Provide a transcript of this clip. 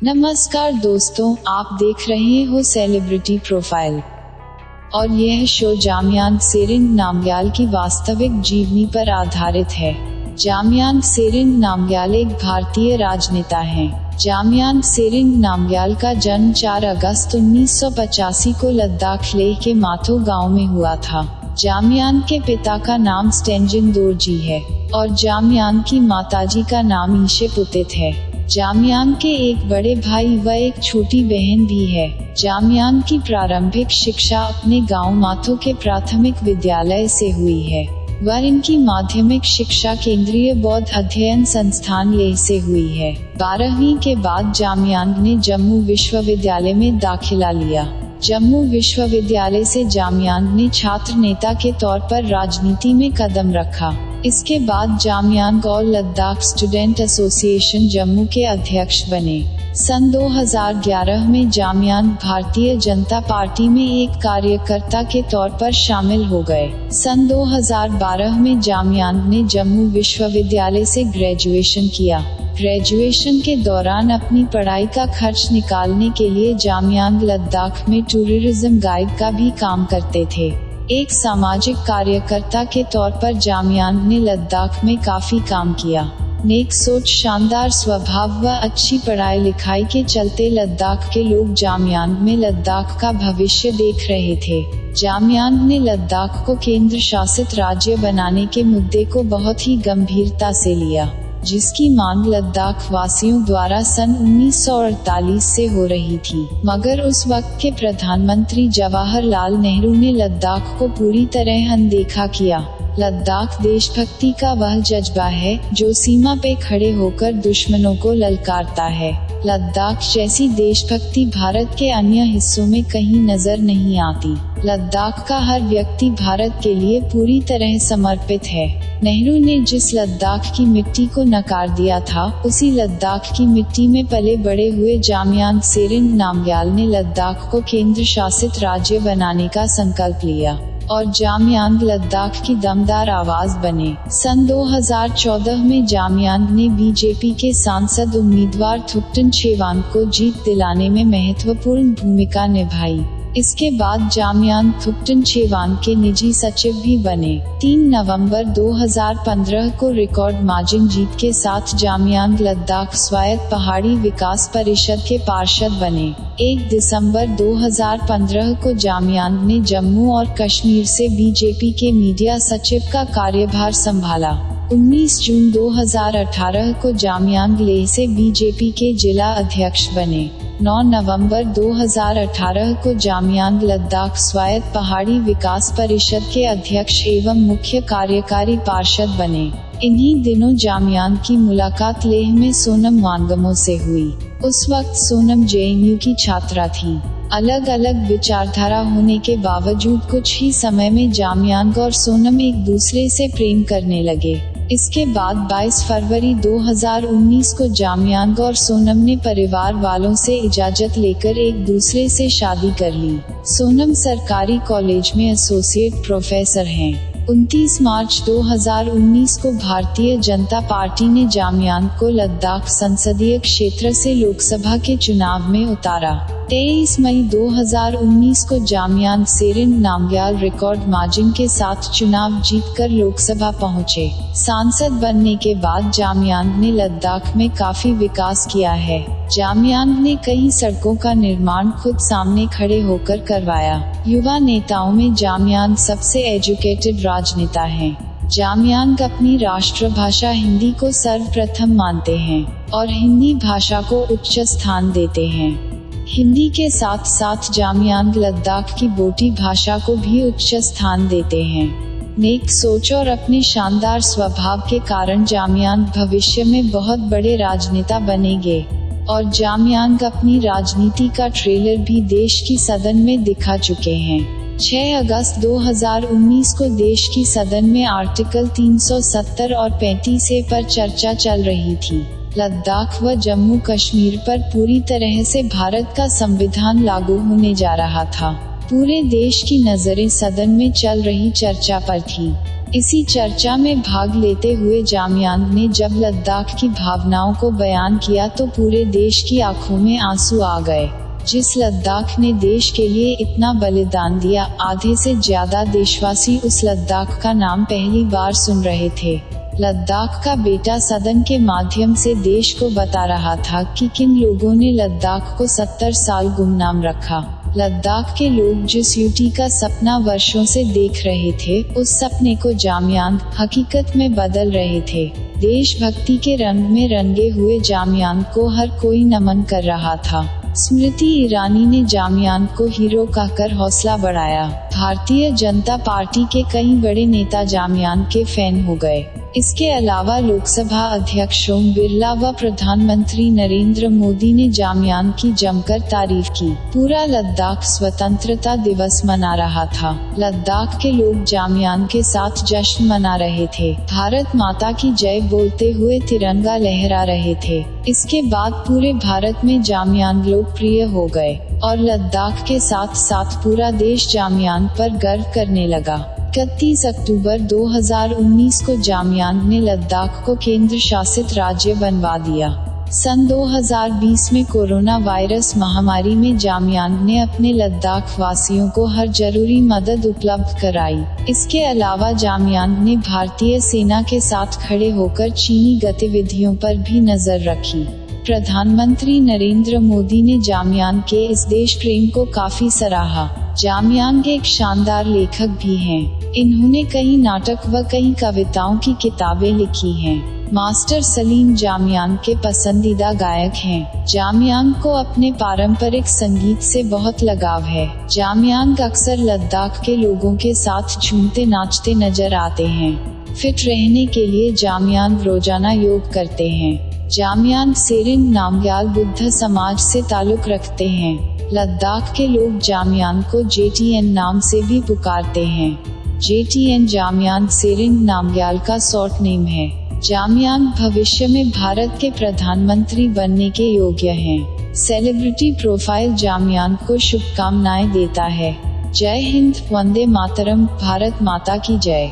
नमस्कार दोस्तों, आप देख रहे हो सेलिब्रिटी प्रोफाइल और यह शो जामयांग सेरिंग नामग्याल की वास्तविक जीवनी पर आधारित है। जामयांग सेरिंग नामग्याल एक भारतीय राजनेता हैं। जामयांग सेरिंग नामग्याल का जन्म 4 अगस्त 1985 को लद्दाख लेह के माथो गांव में हुआ था। जामयांग के पिता का नाम स्टेंजिन दोरजी है और जामयांग की माताजी का नाम ईशे पुतित है। जामयांग के एक बड़े भाई व एक छोटी बहन भी है। जामयांग की प्रारंभिक शिक्षा अपने गांव माथो के प्राथमिक विद्यालय से हुई है व इनकी माध्यमिक शिक्षा केंद्रीय बौद्ध अध्ययन संस्थान लेह से हुई है। 12वीं के बाद जामयांग ने जम्मू विश्वविद्यालय में दाखिला लिया। जम्मू विश्वविद्यालय से जामयांग ने छात्र नेता के तौर पर राजनीति में कदम रखा। इसके बाद जामयांग और लद्दाख स्टूडेंट एसोसिएशन जम्मू के अध्यक्ष बने। सन 2011 में जामयांग भारतीय जनता पार्टी में एक कार्यकर्ता के तौर पर शामिल हो गए। सन 2012 में जामयांग ने जम्मू विश्वविद्यालय से ग्रेजुएशन किया। ग्रेजुएशन के दौरान अपनी पढ़ाई का खर्च निकालने के लिए जामयांग लद्दाख में टूरिज्म गाइड का भी काम करते थे। एक सामाजिक कार्यकर्ता के तौर पर जामयांग ने लद्दाख में काफी काम किया। नेक सोच, शानदार स्वभाव व अच्छी पढ़ाई लिखाई के चलते लद्दाख के लोग जामयांग में लद्दाख का भविष्य देख रहे थे। जामयांग ने लद्दाख को केंद्र शासित राज्य बनाने के मुद्दे को बहुत ही गंभीरता से लिया, जिसकी मांग लद्दाख वासियों द्वारा सन 1948 से हो रही थी। मगर उस वक्त के प्रधानमंत्री जवाहरलाल नेहरू ने लद्दाख को पूरी तरह अनदेखा किया। लद्दाख देशभक्ति का वह जज्बा है जो सीमा पे खड़े होकर दुश्मनों को ललकारता है। लद्दाख जैसी देशभक्ति भारत के अन्य हिस्सों में कहीं नजर नहीं आती। लद्दाख का हर व्यक्ति भारत के लिए पूरी तरह समर्पित है। नेहरू ने जिस लद्दाख की मिट्टी को नकार दिया था, उसी लद्दाख की मिट्टी में पले बड़े हुए जामयांग सेरिंग नामग्याल ने लद्दाख को केंद्र शासित राज्य बनाने का संकल्प लिया और जामयांग लद्दाख की दमदार आवाज बने। सन 2014 में जामयांग ने बीजेपी के सांसद उम्मीदवार थुप्टन छेवांग को जीत दिलाने में महत्वपूर्ण भूमिका निभाई। इसके बाद जामयांग थुप्टन छेवांग के निजी सचिव भी बने। 3 नवंबर 2015 को रिकॉर्ड मार्जिन जीत के साथ जामयांग लद्दाख स्वायत्त पहाड़ी विकास परिषद के पार्षद बने। 1 दिसंबर 2015 को जामयांग ने जम्मू और कश्मीर से बीजेपी के मीडिया सचिव का कार्यभार संभाला। 19 जून 2018 को जामयांग लेह से बीजेपी के जिला अध्यक्ष बने। 9 नवंबर 2018 को जामयांग लद्दाख स्वायत्त पहाड़ी विकास परिषद के अध्यक्ष एवं मुख्य कार्यकारी पार्षद बने। इन्हीं दिनों जामयांग की मुलाकात लेह में सोनम वांगमो से हुई। उस वक्त सोनम जेएनयू की छात्रा थी। अलग अलग विचारधारा होने के बावजूद कुछ ही समय में जामयांग और सोनम एक दूसरे से प्रेम करने लगे। इसके बाद 22 फरवरी 2019 को जामयांग और सोनम ने परिवार वालों से इजाजत लेकर एक दूसरे से शादी कर ली। सोनम सरकारी कॉलेज में एसोसिएट प्रोफेसर हैं। 29 मार्च 2019 को भारतीय जनता पार्टी ने जामयांग को लद्दाख संसदीय क्षेत्र से लोकसभा के चुनाव में उतारा। 23 मई 2019 को जामयांग सेरिंग नामग्याल रिकॉर्ड मार्जिन के साथ चुनाव जीतकर लोकसभा पहुंचे। सांसद बनने के बाद जामयांग ने लद्दाख में काफी विकास किया है। जामयांग ने कई सड़कों का निर्माण खुद सामने खड़े होकर करवाया। युवा नेताओं में जामयांग सबसे एजुकेटेड राजनेता हैं। जामयांग अपनी राष्ट्रभाषा हिंदी को सर्वप्रथम मानते हैं और हिंदी भाषा को उच्च स्थान देते हैं। हिंदी के साथ साथ जामयांग लद्दाख की बोटी भाषा को भी उच्च स्थान देते हैं। नेक सोच और अपने शानदार स्वभाव के कारण जामयांग भविष्य में बहुत बड़े राजनेता बनेंगे और जामयांग अपनी राजनीति का ट्रेलर भी देश की सदन में दिखा चुके हैं। 6 अगस्त 2019 को देश की सदन में आर्टिकल 370 और 35A पर चर्चा चल रही थी। लद्दाख व जम्मू कश्मीर पर पूरी तरह से भारत का संविधान लागू होने जा रहा था। पूरे देश की नजरें सदन में चल रही चर्चा पर थी। इसी चर्चा में भाग लेते हुए जामयांग ने जब लद्दाख की भावनाओं को बयान किया तो पूरे देश की आंखों में आंसू आ गए। जिस लद्दाख ने देश के लिए इतना बलिदान दिया, आधे से ज्यादा देशवासी उस लद्दाख का नाम पहली बार सुन रहे थे। लद्दाख का बेटा सदन के माध्यम से देश को बता रहा था कि किन लोगों ने लद्दाख को 70 साल गुमनाम रखा। लद्दाख के लोग जिस यूटी का सपना वर्षों से देख रहे थे, उस सपने को जामयांग हकीकत में बदल रहे थे। देशभक्ति के रंग में रंगे हुए जामयांग को हर कोई नमन कर रहा था। स्मृति ईरानी ने जामयांग को हीरो कहकर हौसला बढ़ाया। भारतीय जनता पार्टी के कई बड़े नेता जामयांग के फैन हो गए। इसके अलावा लोकसभा अध्यक्ष ओम बिरला व प्रधानमंत्री नरेंद्र मोदी ने जामयांग की जमकर तारीफ की। पूरा लद्दाख स्वतंत्रता दिवस मना रहा था। लद्दाख के लोग जामयांग के साथ जश्न मना रहे थे। भारत माता की जय बोलते हुए तिरंगा लहरा रहे थे। इसके बाद पूरे भारत में जामयांग लोकप्रिय हो गए और लद्दाख के साथ साथ पूरा देश जामयांग पर गर्व करने लगा। 31 अक्टूबर 2019 को जामयांग ने लद्दाख को केंद्र शासित राज्य बनवा दिया। सन 2020 में कोरोना वायरस महामारी में जामयांग ने अपने लद्दाख वासियों को हर जरूरी मदद उपलब्ध कराई। इसके अलावा जामयांग ने भारतीय सेना के साथ खड़े होकर चीनी गतिविधियों पर भी नजर रखी। प्रधानमंत्री नरेंद्र मोदी ने जामयांग के इस देश प्रेम को काफी सराहा। जामयांग एक शानदार लेखक भी हैं। इन्होंने कई नाटक व कई कविताओं की किताबें लिखी हैं। मास्टर सलीम जामयांग के पसंदीदा गायक हैं। जामयांग को अपने पारंपरिक संगीत से बहुत लगाव है। जामयांग अक्सर लद्दाख के लोगों के साथ झूमते नाचते नजर आते हैं। फिट रहने के लिए जामयांग रोजाना योग करते हैं। जामयांग सेरिंग नामग्याल बुद्ध समाज से ताल्लुक रखते हैं। लद्दाख के लोग जामयांग को JTN नाम से भी पुकारते हैं। JTN जामयांग सेरिंग नामग्याल का शॉर्ट नेम है। जामयांग भविष्य में भारत के प्रधानमंत्री बनने के योग्य हैं। सेलिब्रिटी प्रोफाइल जामयांग को शुभकामनाएं देता है। जय हिंद, वंदे मातरम, भारत माता की जय।